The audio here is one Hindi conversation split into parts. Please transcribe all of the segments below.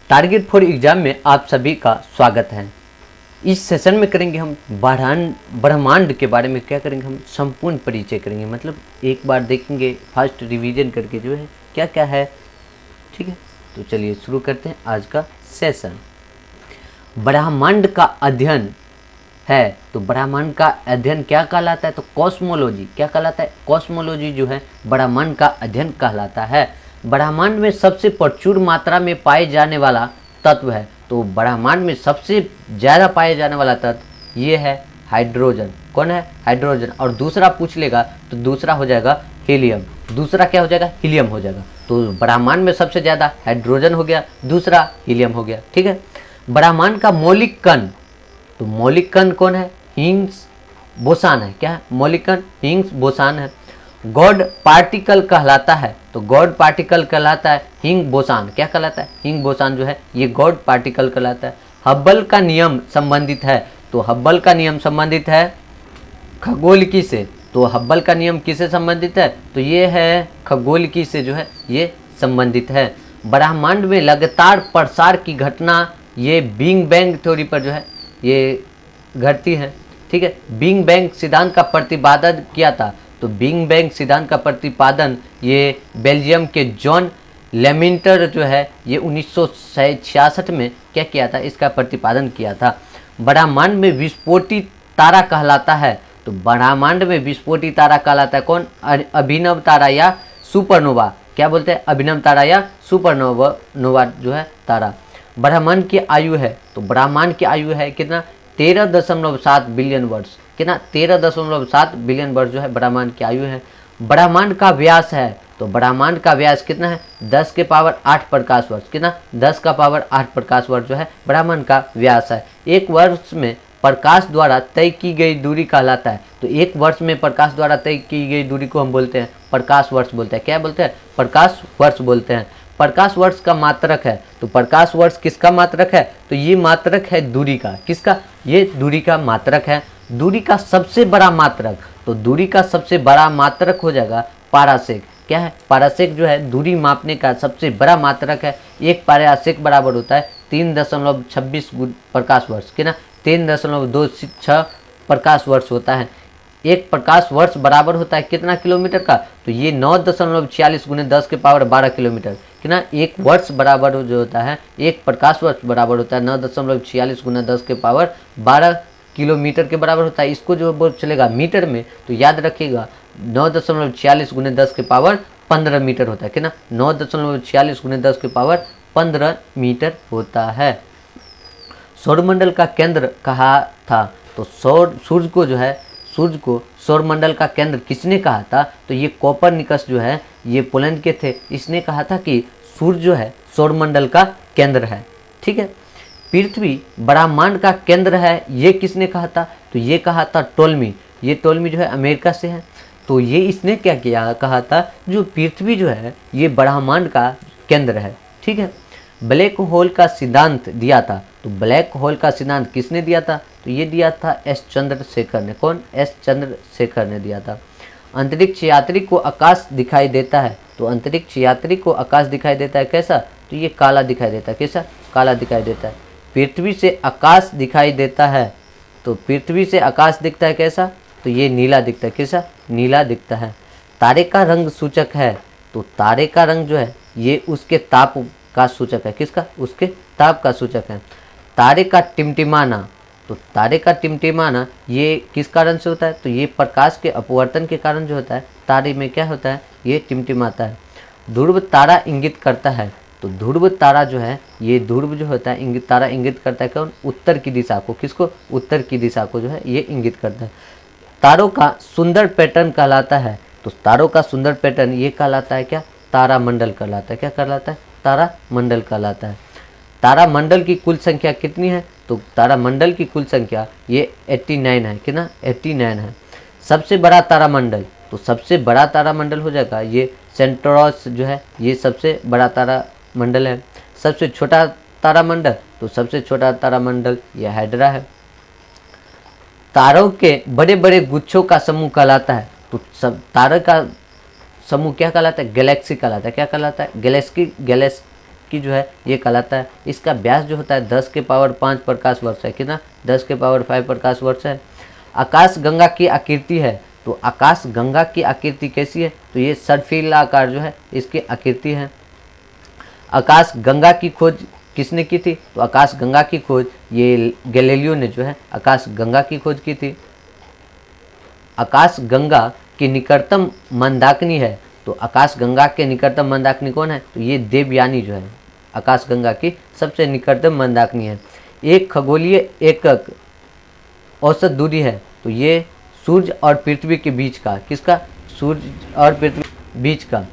टारगेट फॉर एग्जाम में आप सभी का स्वागत है। इस सेशन में करेंगे हम ब्रह्मांड के बारे में क्या करेंगे, हम संपूर्ण परिचय करेंगे। मतलब एक बार देखेंगे फास्ट रिवीजन करके जो है क्या क्या है। ठीक है, तो चलिए शुरू करते हैं आज का सेशन। ब्रह्मांड का अध्ययन है तो ब्रह्मांड का अध्ययन क्या कहलाता है, तो कॉस्मोलॉजी। क्या कहलाता है, कॉस्मोलॉजी जो है ब्रह्मांड का अध्ययन कहलाता है। ब्रह्मांड में सबसे प्रचुर मात्रा में पाए जाने वाला तत्व है, तो ब्रह्मांड में सबसे ज़्यादा पाए जाने वाला तत्व ये है हाइड्रोजन। कौन है, हाइड्रोजन। और दूसरा पूछ लेगा तो दूसरा हो जाएगा हीलियम। दूसरा क्या हो जाएगा, हीलियम हो जाएगा। तो ब्रह्मांड में सबसे ज़्यादा हाइड्रोजन हो गया, दूसरा हीलियम हो गया। ठीक है, ब्रह्मांड का मौलिक कण, तो मौलिक कण कौन है, हिग्स बोसान है। क्या है, मौलिक कण हिग्स बोसान है। गॉड पार्टिकल कहलाता है, तो गॉड पार्टिकल कहलाता है हिग्स बोसान। क्या कहलाता है, हिग्स बोसान जो है ये गॉड पार्टिकल कहलाता है। हब्बल का नियम संबंधित है, तो हब्बल का नियम संबंधित है खगोलिकी से। तो हब्बल का नियम किससे संबंधित है, तो ये है खगोलिकी से जो है ये संबंधित है। ब्रह्मांड में लगातार प्रसार की घटना ये बिग बैंग थ्योरी पर जो है ये घटती है। ठीक है, बिग बैंग सिद्धांत का प्रतिपादन किया था, तो बिग बैंग सिद्धांत का प्रतिपादन ये बेल्जियम के जॉन लेमिंटर जो है ये 1966 में क्या किया था, इसका प्रतिपादन किया था। ब्रह्मांड में विस्फोटित तारा कहलाता है, तो ब्रह्मांड में विस्फोटित तारा कहलाता है कौन, अभिनव तारा या सुपरनोवा। क्या बोलते हैं, अभिनव तारा या सुपरनोवा जो है तारा। ब्रह्मांड की आयु है, तो ब्रह्मांड की आयु है कितना, 13.7 बिलियन वर्ष। कितना, 13.7 बिलियन वर्ष जो है ब्रह्मांड की आयु है। ब्रह्मांड का व्यास है, तो ब्रह्मांड का व्यास कितना है, 10 के पावर 8 प्रकाश वर्ष। कितना, 10 का पावर 8 प्रकाश वर्ष जो है ब्रह्मांड का व्यास है। एक वर्ष में प्रकाश द्वारा तय की गई दूरी कहलाता है, तो एक वर्ष में प्रकाश द्वारा तय की गई दूरी को हम बोलते हैं प्रकाश वर्ष बोलते हैं। क्या बोलते हैं, प्रकाश वर्ष बोलते हैं। प्रकाश वर्ष का मात्रक है, तो प्रकाश वर्ष किसका मात्रक है, तो ये मात्रक है दूरी का। किसका, ये दूरी का मात्रक है। दूरी का सबसे बड़ा मात्रक, तो दूरी का सबसे बड़ा मात्रक हो जाएगा पारासेक। क्या है, पारासेक जो है दूरी मापने का सबसे बड़ा मात्रक है। एक पारासेक बराबर होता है 3.26 प्रकाश वर्ष। के ना, 3.26 प्रकाश वर्ष होता है। एक प्रकाश वर्ष बराबर होता है कितना किलोमीटर का, तो ये 9.46 × 10 के पावर 12 किलोमीटर। कि ना, एक वर्ष बराबर जो होता है, एक प्रकाश वर्ष बराबर होता है 9.46 × 10 के पावर 12 किलोमीटर के बराबर होता है। इसको जो बोल चलेगा मीटर में, तो याद रखिएगा 9.46 × 10 के पावर 15 मीटर होता है। कि ना, 9.46 × 10 के पावर 15 मीटर होता है। सौरमंडल का केंद्र कहा था, तो सूर्य को जो है, सूर्य को सौरमंडल का केंद्र किसने कहा था, तो ये कोपरनिकस जो है ये पोलैंड के थे। इसने कहा था कि सूर्य जो है सौरमंडल का केंद्र है। ठीक है, पृथ्वी ब्रह्मांड का केंद्र है, ये किसने कहा था, तो ये कहा था टोल्मी। ये टोल्मी जो है अमेरिका से है, तो ये इसने क्या किया, कहा था जो पृथ्वी जो है ये ब्रह्मांड का केंद्र है। ठीक है, ब्लैक होल का सिद्धांत दिया था, तो ब्लैक होल का सिद्धांत किसने दिया था, तो ये दिया था एस चंद्रशेखर ने। कौन, एस चंद्रशेखर ने दिया था। अंतरिक्ष यात्री को आकाश दिखाई देता है, तो अंतरिक्ष यात्री को आकाश दिखाई देता है कैसा, तो ये काला दिखाई देता है। कैसा, काला दिखाई देता है। पृथ्वी से आकाश दिखाई देता है, तो पृथ्वी से आकाश दिखता है कैसा, तो ये नीला दिखता है। कैसा, नीला दिखता है। तारे का रंग सूचक है, तो तारे का रंग जो है ये उसके ताप का सूचक है। किसका, उसके ताप का सूचक है। तारे का टिमटिमाना, तो तारे का टिमटिमाना ये किस कारण से होता है, तो ये प्रकाश के अपवर्तन के कारण जो होता है तारे में क्या होता है, ये टिमटिमाता है। ध्रुव तारा इंगित करता है, तो ध्रुव तारा जो है ये ध्रुव जो होता है इंगित तारा इंगित करता है कौन, उत्तर की दिशा को। किसको, उत्तर की दिशा को जो है ये इंगित करता है। तारों का सुंदर पैटर्न कहलाता है, तो तारों का सुंदर पैटर्न ये कहलाता है क्या, तारामंडल कहलाता है। क्या कहलाता है, तारामंडल कहलाता है। तारामंडल की कुल संख्या कितनी है, तो तारामंडल की कुल संख्या ये 89 है। कितना, 89 है। सबसे बड़ा तारामंडल, तो सबसे बड़ा तारामंडल हो जाएगा ये सेंटोरस जो है ये सबसे बड़ा तारामंडल है। सबसे छोटा तारामंडल, तो सबसे छोटा तारामंडल ये हाइड्रा है। तारों के बड़े बड़े गुच्छों का समूह कहलाता है, तो सब तारों का समूह क्या कहलाता है, गैलेक्सी कहलाता है। क्या कहलाता है, गैलेक्सी की जो है ये कहलाता है। इसका व्यास जो होता है 10 के पावर 5 प्रकाश वर्ष है। कितना? 10 के पावर 5 प्रकाश वर्ष है। आकाश गंगा की आकृति है, तो आकाश गंगा की आकृति कैसी है? तो ये सर्पिलाकार जो है इसकी आकृति है। आकाश गंगा की खोज किसने की थी? तो आकाश गंगा की खोज ये गैलीलियो ने जो है आकाश गंगा की खोज की थी। आकाश गंगा की निकटतम मंदाकिनी है, तो आकाश गंगा के निकटतम मंदाकिनी कौन है? तो ये देवयानी जो है आकाश गंगा की सबसे निकटतम मंदाकिनी है। एक खगोलीय एकक औसत दूरी है, तो ये सूर्य और पृथ्वी के बीच का, किसका? सूर्य और पृथ्वी बीच का।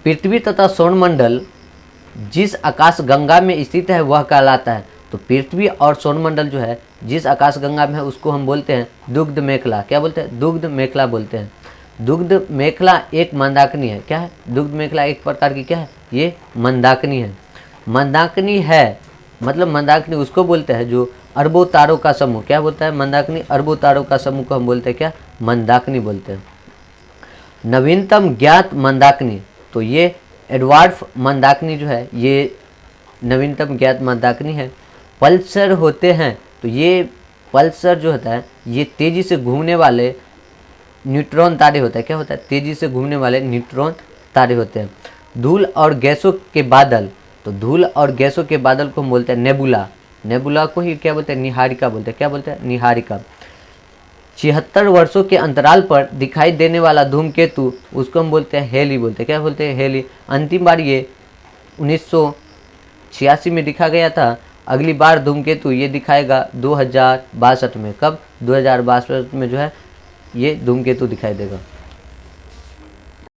पृथ्वी तथा सौरमंडल जिस आकाश गंगा में स्थित है वह कहलाता है। तो पृथ्वी और सौरमंडल जो है जिस आकाश गंगा में है उसको हम बोलते हैं दुग्ध मेखला। क्या बोलते हैं? दुग्ध मेखला बोलते हैं। दुग्ध मेखला एक मंदाकिनी है। क्या है? दुग्ध मेखला एक प्रकार की क्या है? ये मंदाकिनी है। मंदाकिनी है मतलब मंदाकिनी उसको बोलते हैं जो अरबों तारों का समूह। क्या बोलता है? मंदाकिनी अरबों तारों का समूह को हम बोलते हैं क्या? मंदाकिनी बोलते हैं। नवीनतम ज्ञात मंदाकिनी, तो ये एडवार्फ मंदाकिनी जो है ये नवीनतम ज्ञात मंदाकिनी है। पल्सर होते हैं, तो ये पल्सर जो होता है ये तेजी से घूमने वाले न्यूट्रॉन तारे होते हैं। क्या होता है? तेजी से घूमने वाले न्यूट्रॉन तारे होते हैं। धूल और गैसों के बादल, तो धूल और गैसों के बादल को हम बोलते हैं नेबुला। नेबुला को ही क्या बोलते हैं? निहारिका बोलते हैं। क्या बोलते हैं? निहारिका। 76 वर्षों के अंतराल पर दिखाई देने वाला धूमकेतु उसको हम बोलते हैं हेली बोलते हैं। क्या बोलते हैं? हेली। अंतिम बार ये 1986 में दिखा गया था। अगली बार धूमकेतु ये दिखाएगा 2062 में। कब? 2062 में जो है ये धूमकेतु दिखाई देगा।